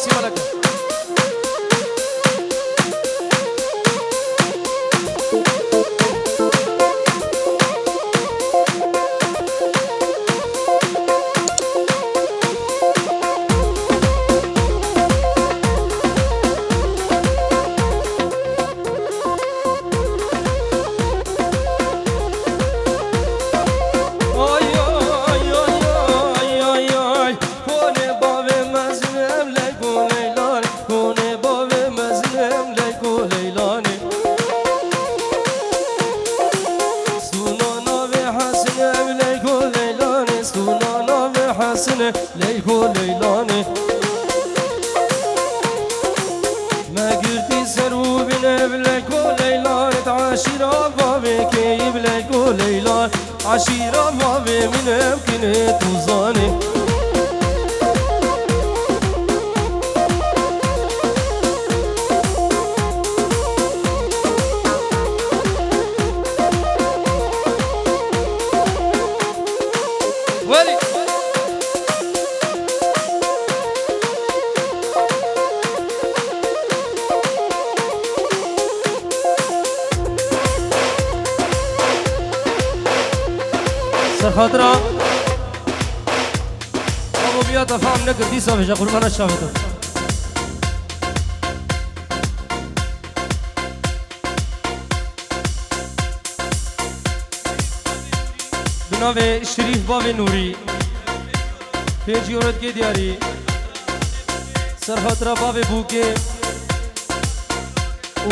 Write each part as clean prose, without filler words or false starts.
مرسی ملکه ليكو ليلاني ما قلتي سرو بنا بليكو ليلان عشيرة بابي كيب ليكو ليلان عشيرة بابي من يمكن توزاني ولي خاطرة أبو بياتا فهم نكر دي صافي قربانا الشافطة بناوي شريف بابي نوري بيجي ورد كي دياري سر خاطرة بابي بوكي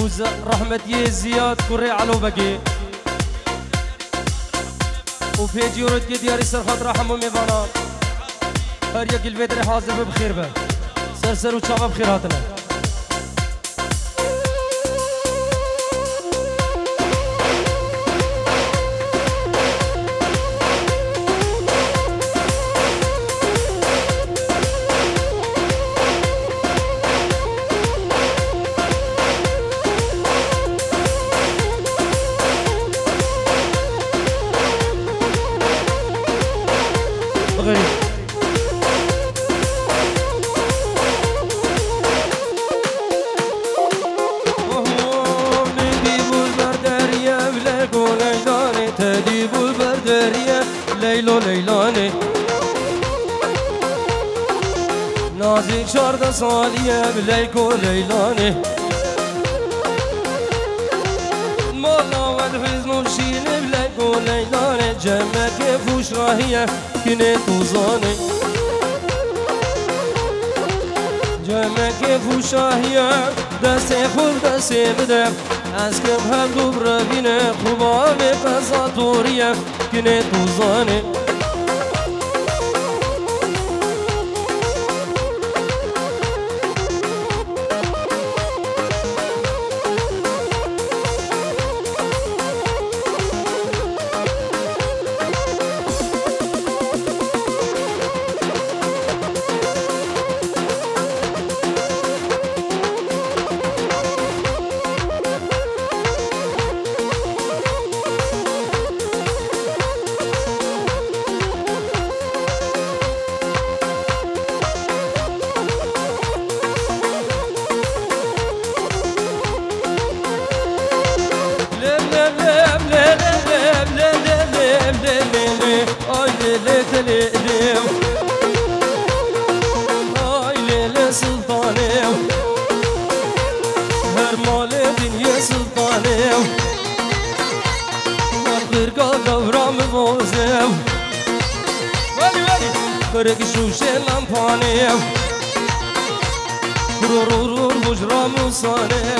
وز رحمتي زياد كوري علو بكي وفيجي ورد كي دياري سر خاطر حمو ميفانا هر يك الفيدري حاضر بخير به سر وشابه بخيراتنا غريب وهو نديب البردارية بلاكو ليلاني تديب البردارية ليلو ليلاني نازك شارد صالية بلاكو ليلاني مولا والحزن وشيل بلاكو ليلاني جمك فوش راهية كنت وزاني جمك فوش راهية دستي خود دستي بدم اسكب هم دوبر بينه خوبا بقصاتورية كنت وزاني برق شوش لامپانه رور مجرم وصانه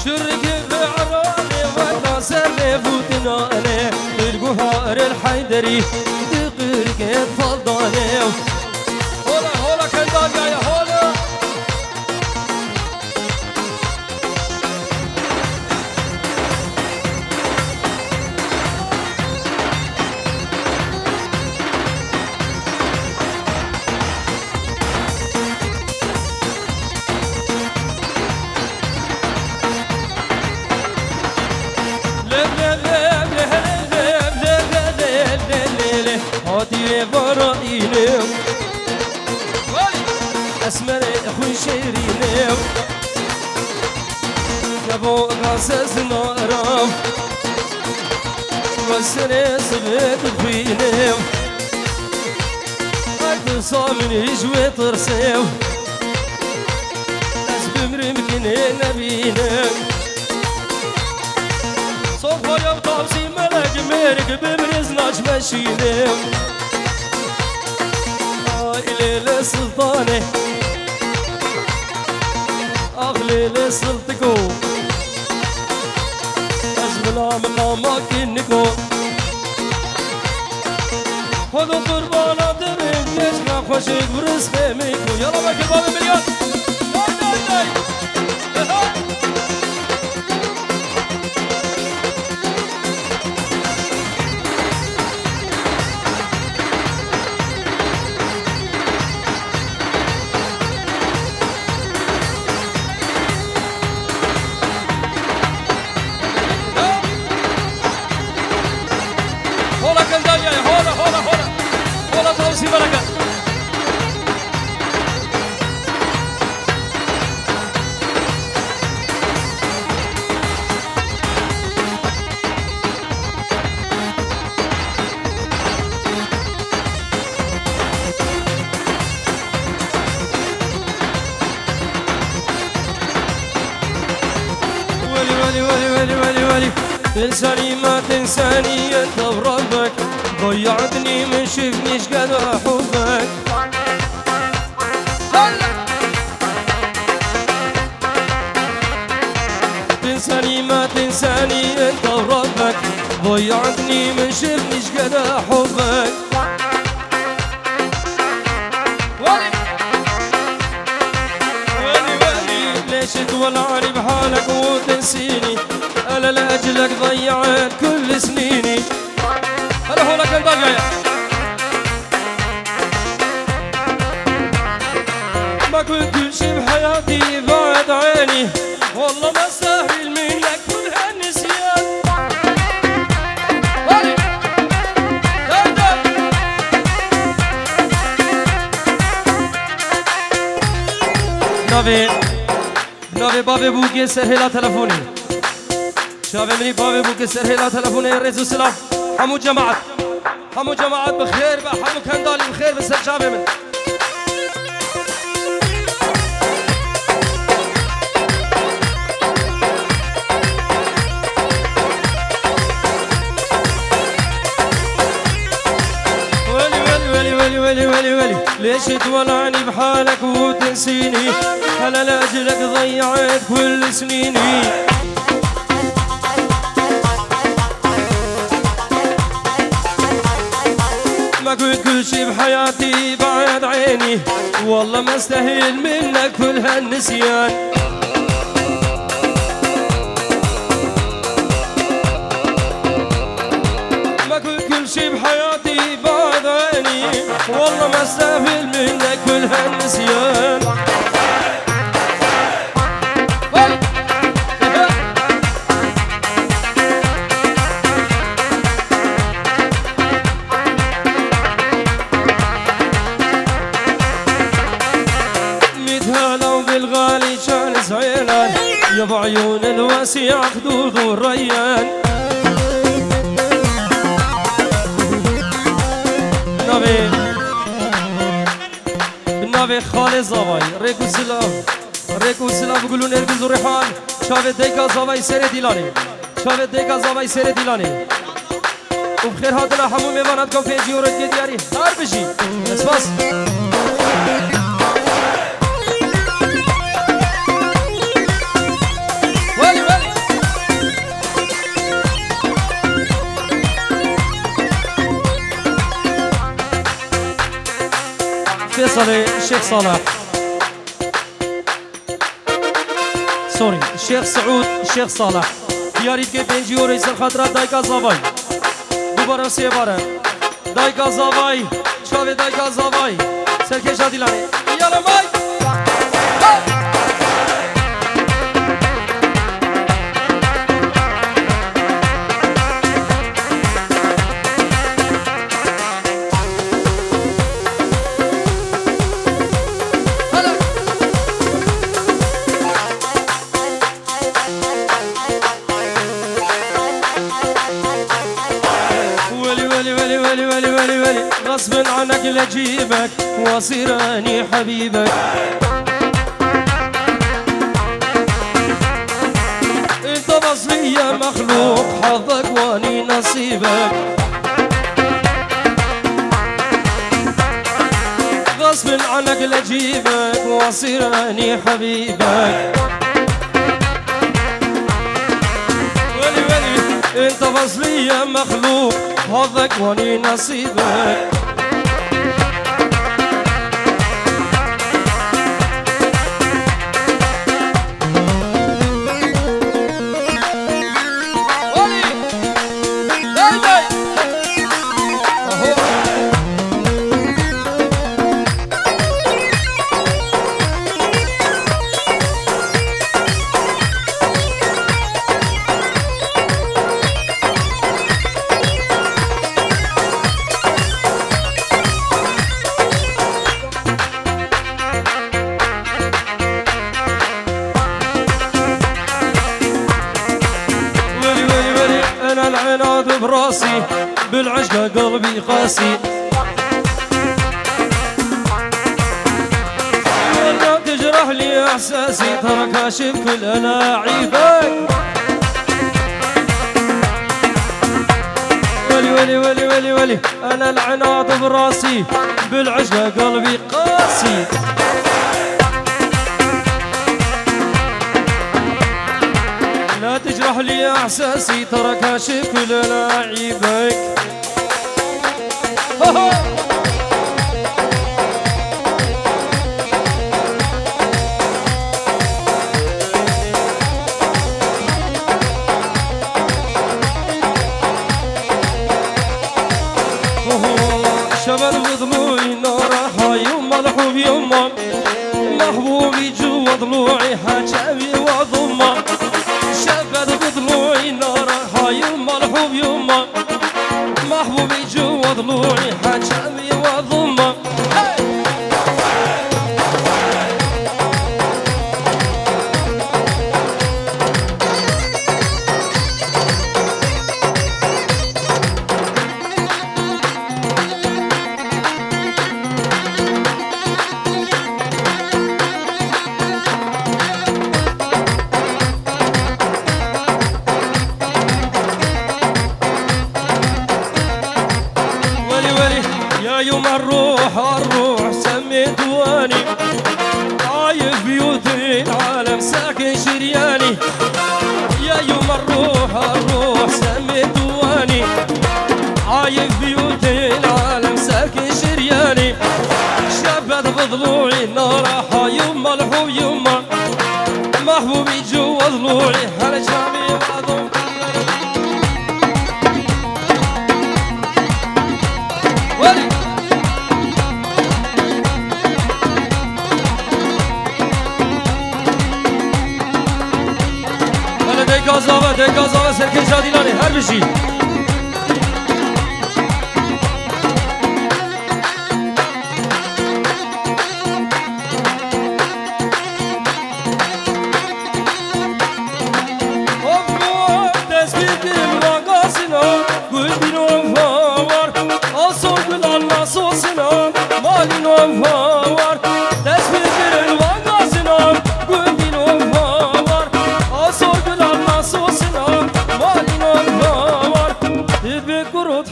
شرك بعرانه ولا سر فوتنانه بالجهار الحيدري دقيق فضانه هولا هولا كندان يا هولا هاتي برا إيلم اسمر خوی شیرینه نبو قاسس نارم وسر سبت خوینه اگه سامنی جوی ترسیم از بمرم کنه نبینم صفایم تابسی ملک مرگ بمرز ناش مشینم آیلی سلطانه أغلي لسلطكو أزملا مقامك إنكو خذوا قربانا درين يجمع خوشك برزقي ميكو يلا باكي بابي مليون داي توسي بركة ولي تنساني ما تنساني انت بربك ضيعتني من شفنيش قد احبك تنساني ما تنساني انت وربك ضيعتني من شفنيش قد احبك ولي ليش تولعني بحالك وتنسيني انا لاجلك ضيعت كل سنيني هلا هو لك البقايا ما كنت كل شي بحياتي بعد عيني والله ما استاهل منك كل هالنسيان نوی بابی بوکی سرهلا تلفوني شافي مني بابي بوکی سرهلا تلفوني ريزو سلام همو جماعات بخير بقى همو كندالي بخير بس شافي من ولي ليش تولعني بحالك وتنسيني هلا لاجلك ضيعت كل سنيني ما كنت كل شي بحياتي بعد عيني والله ما استاهل منك كل هالنسيان ما كنت كل شي بحياتي بعد عيني والله ما استاهل منك كل هالنسيان متهالوا بالغالي شان زعيلان يا بعيون الواسع خدود الريان نبي خالي زواي ريكو سلام بقولوا نرجز وريحان شافت ديكا زواي سيري ديلاني شافت ديكا زواي سيري ديلاني وبخير هاتنا حمو ميماناتكم في جيورة دياري هار بشي اسفاس فيصلي الشيخ صالح سوري الشيخ سعود الشيخ صالح دياريت كيف بنجي ورئيس الخطرات دايكا زافاي دوباره سيباره دايكا زافاي شافي دايكا زافاي سركش هاديلاني يلا ماي هلا ولي ولي ولي غصب عنك لجيبك واصيراني حبيبك. انت بصري يا مخلوق حظك واني نصيبك. غصب عنك لجيبك واصيراني حبيبك. ولي ولي انت بصري يا مخلوق حظك واني نصيبك. العناد براسي بالعشق قلبي قاسي. ولا تجرح لي احساسي ترى كاشف كل الاعيبك. ولي ولي ولي ولي ولي انا العناد براسي بالعشق قلبي قاسي. لا تجرح لي احساسي ترى كاشف كل لاعيبك. شبل وضلوعي نارها يما الحب يما محبوبي جوا ضلوعي حجابي وضمه. شبل بضلوعي نارها يما الحب يما محبوبي جوا ضلوعي حجابي وضمه. يوم الروح سميت واني عايف بيوت العالم ساكن شرياني. يا يوم الروح سميت واني عايف بيوت العالم ساكن شرياني. شبت بضلوعي نارها يما الحب يما محبوبي جوا ضلوعي حرجامي وضم. Dekazava serkeş adilani her bir şey.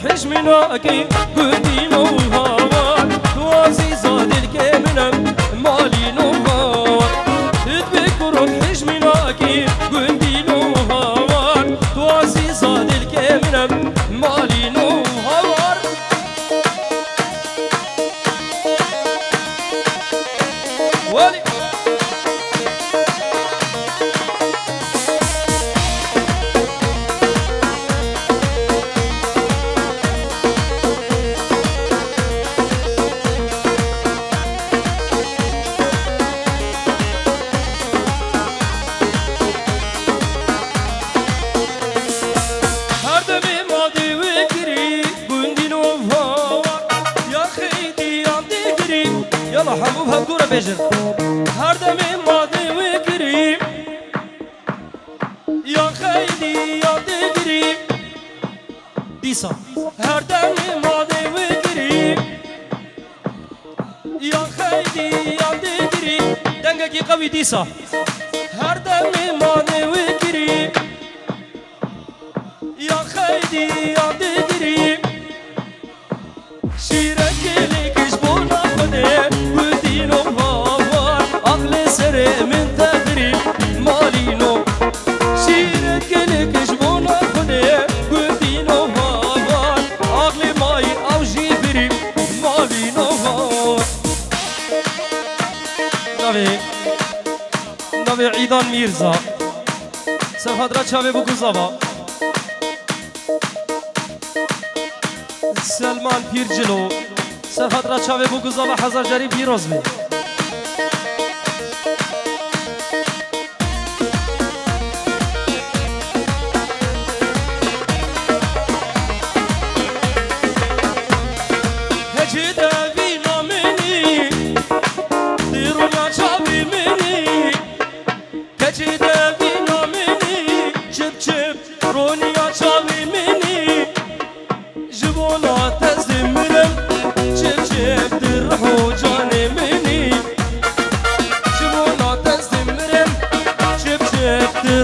حشمناكي قدي موهوار توازي زاد الكامنم مالي نوهوار تذكر حشمناكي قدي نوهوار توازي زاد الكامنم مالي نوهوار. ولي يلا حبوبها بدورة بيجر هر دمي ماضي وقريب يا خيدي يا دقريب ديسا هر دمي ماضي قوي ديسا هر دمي ماني وكري يا خيدي يا دقري شيرك لك جبونا خدي ودينو هوار أغلي سري من تدري مالينو شيرك لك جبونا خدي ودينو هوار أغلي ماي أو جيبري مالينو هوار نوی عیدان میرزا سرخدرا چاوه بو گزاوا سلمان پیر جلو سرخدرا چاوه بو گزاوا هزار جاری پیروز بی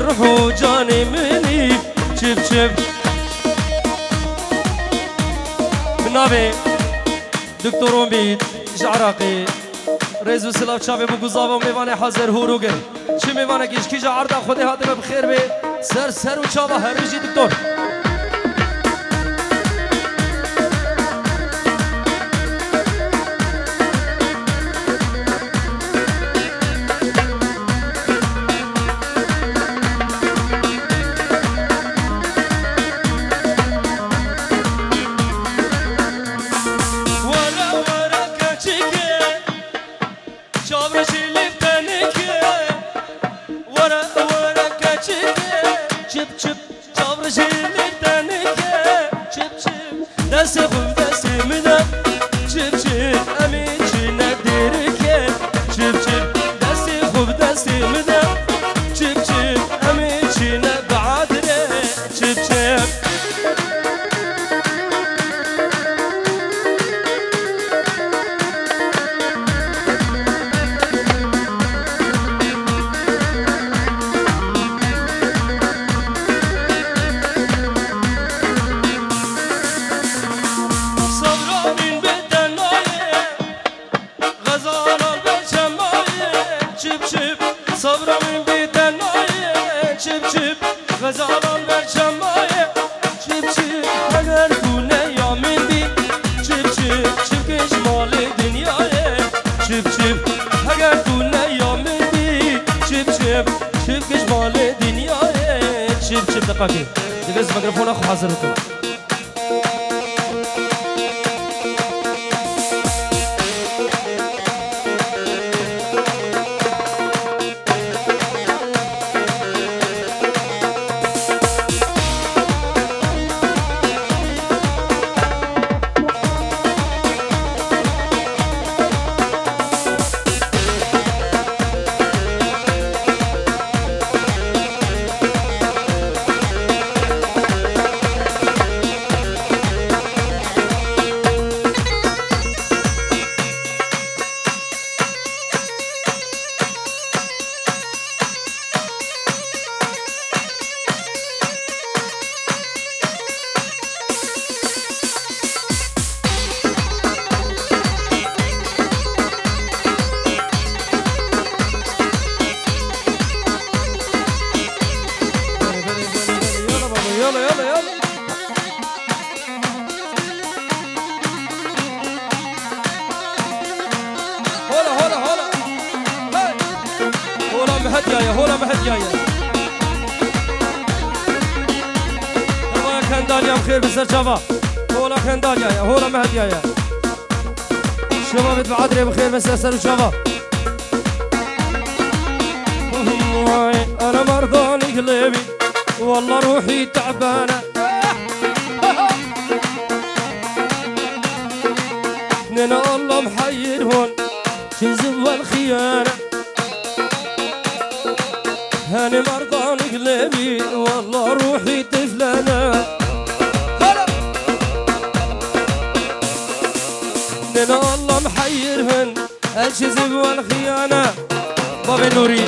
روحو جاني مني شب شب بنابي دكتور امید عراقي رئيس وسلاف شابي بوغوزاوا وميواني حاضر هوروغر چه ميوانه كيش كيجا عرضا خودي هاتمه بخير بي سر وچاوا هر رجي دكتور دقيقة دقيقة الميكروفون أخو حاضر لكم هولا مهد جاية هولا خندان يا بخير بسر شباب هولا خندان جاية هولا مهد جاية شباب بعدري بخير بسر سر شباب أنا مرضاني قلبي والله روحي تعبانة اثنين الله محيرهن كذب والخيانة هاني مرضان قلبي والله روحي تفلانة اثنين الله محيرهن الكذب والخيانة بابي نوري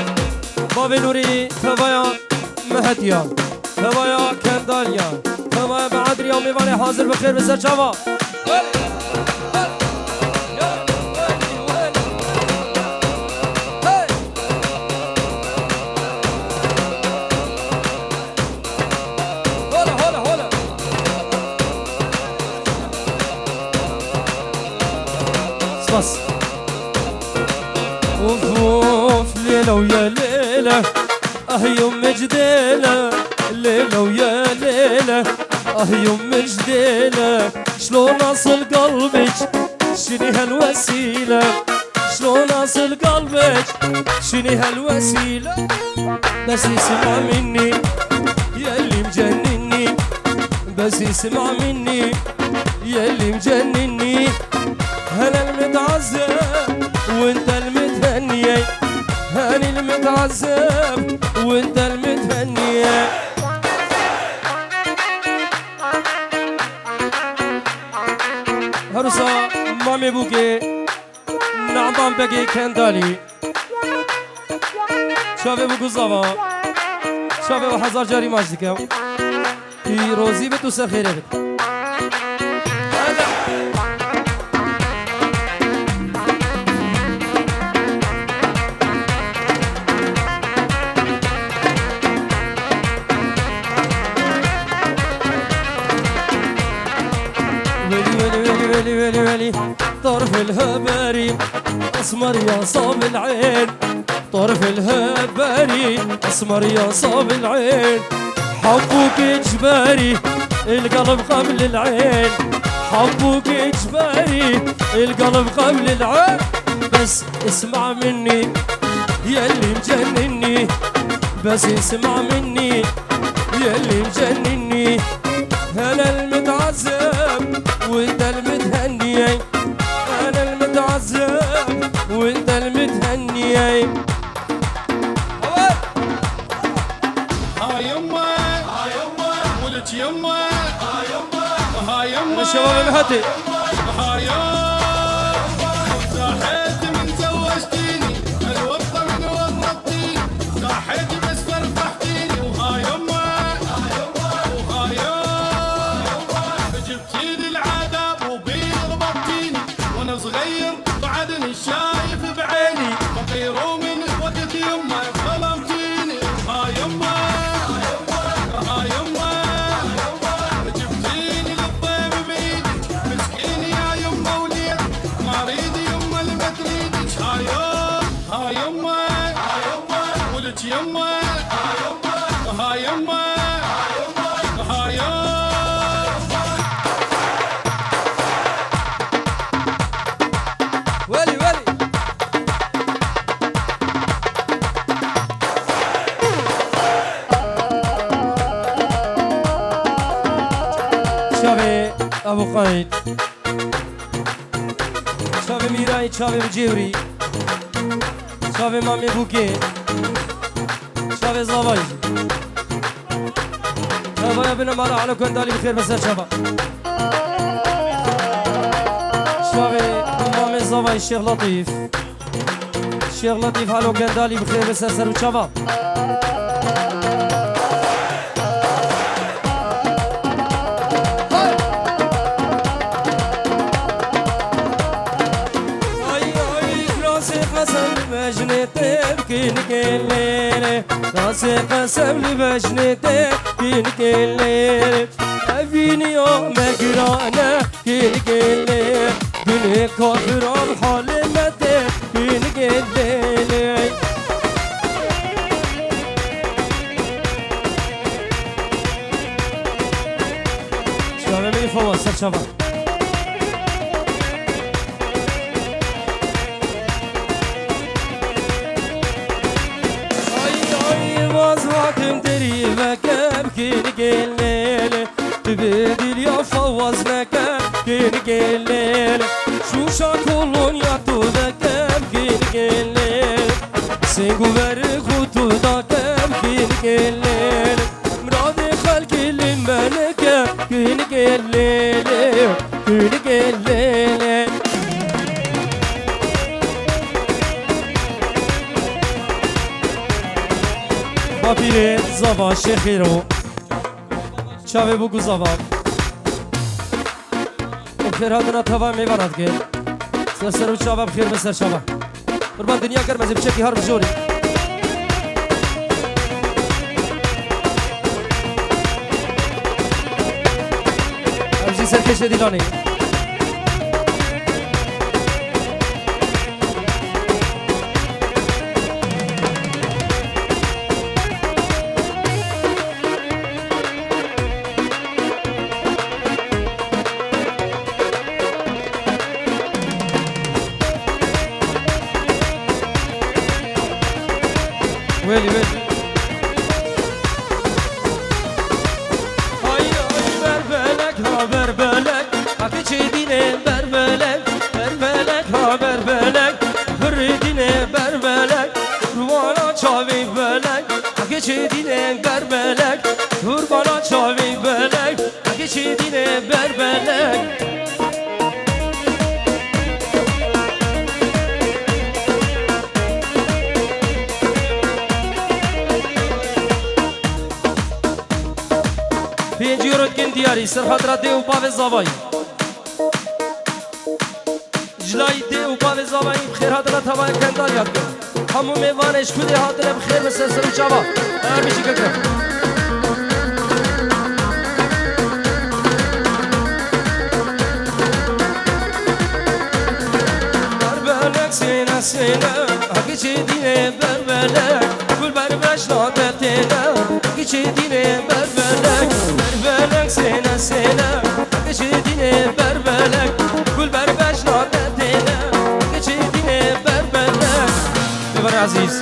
بابي نوري هوايا مهديا هوايا كنداليا هوايا بعد اليوم يبالي حاضر بخير بسر شباب بس وفوف ليلة ويا ليلة يوم جديلة ليلة ويا ليلة يوم جديلة شلون أصل قلبك شني هالوسيلة شلون أصل قلبك شني هالوسيلة بس يسمع مني ياللي مجنني بس يسمع مني ياللي مجنني أنا المتعذب وانت المتهني أنا المتعذب وانت المتهني هرسا مامي بوكي نعم بقي كندالي شافي بوكو زابا شافي وحزار جاري ماجدك في روزي بتو سخيرة بت ولي طرف الهباري اسمر يا صاب العين طرف الهباري اسمر يا صاب العين حبوك اجباري القلب قبل العين حبوك اجباري القلب قبل العين بس اسمع مني ياللي مجنني بس اسمع مني ياللي مجنني انا المتعذب وانت المتهني انا المتعذب وانت المتهني ها يما ولك يما ها يما الشباب المهدي ها يما صحيت من زوجتيني الوطة من وطنتيني صحيت بس فرحتيني وها يما وها يما جبتيلي العذاب وبين ربطتيني وانا صغير بعدني شايف بعيني فقير ومن وقت يما ظلمتيني ها يما ها يما جبتيني للطيب بايدي مسكين يا يما وليد ما اريد يما اللي ما تريدك ها يما ولك يما ها يما ها يما ولي ولي شافي ابو قايد شافي ميراي شافي بجيوري شافي مامي بوكي شافي زواج شافي يا بنا مالا على كندالي بخير بس شافا شافي مامي زواج الشيخ لطيف الشيخ لطيف على كندالي بخير بس سر شافا كين راسي قسم لي بجنتي كين أبيني يوم قرانا كين دنيا كافر الحلمتي كين شباب من فوز شباب وازواكم دريبك بكين الليل تبدل يا فوز لك بكين الليل شو شاكولون يا تودك بكين الليل سينغو برخوتو داك بكين الليل مرادي خلق اللي ملك بكين الليل بكين الليل زاوا پیره زاوا شخیرو چاوه بگو زاوا فرهادنا توا میواند که سر و چاوا بخیر بسر شما قربان دنیا کرد مزه بچه که هر بجوری امجی سرکش دیلانی ويلي ويلي هاي بربلك ها بربلك حكي چدينه بربلك بربلك ها بربلك بردينه بربلك روانا چاوي بلك حكي چدينه بربلك روانا چاوي بلك حكي چدينه بربلك پنج یورو کن دیاری سر خاطرات ده و پاو زاوایی جلای ده و پاو زاوایی بخیر حاضرات هوای کندال یاد کن همو میوانش کلی حاضر بخیر مثل سر و چاوا میشی که کرد بربلک سینه سینه هکی چی دینه بربلک گل بربش ناتتینه هکی چی دینه بربلک بربلک سینه سینه هکی چی دینه بربلک گل بربش ناتتینه هکی چی دینه بربلک ببر عزیز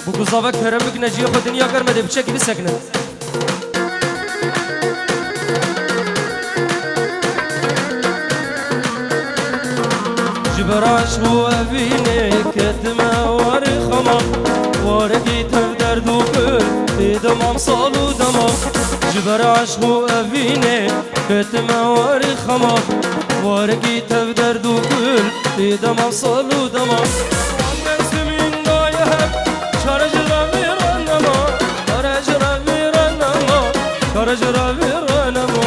بگو زاوه کرم بکنه جیه خود دنیا کرمده بچه که بسکنه جبراش هو أبيني كتما وري خمام ورقي تفدر دوكل في دمام صالو دمام جبراش هو أبيني كتما وري خمام ورقي تفدر دوكل في دمام صالو دمام وانس من دايهب شارج رامي رنما شارج رامي رنما شارج رامي رنما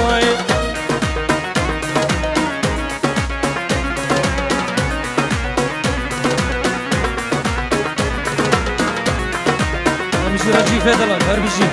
راجي فدلا هربجي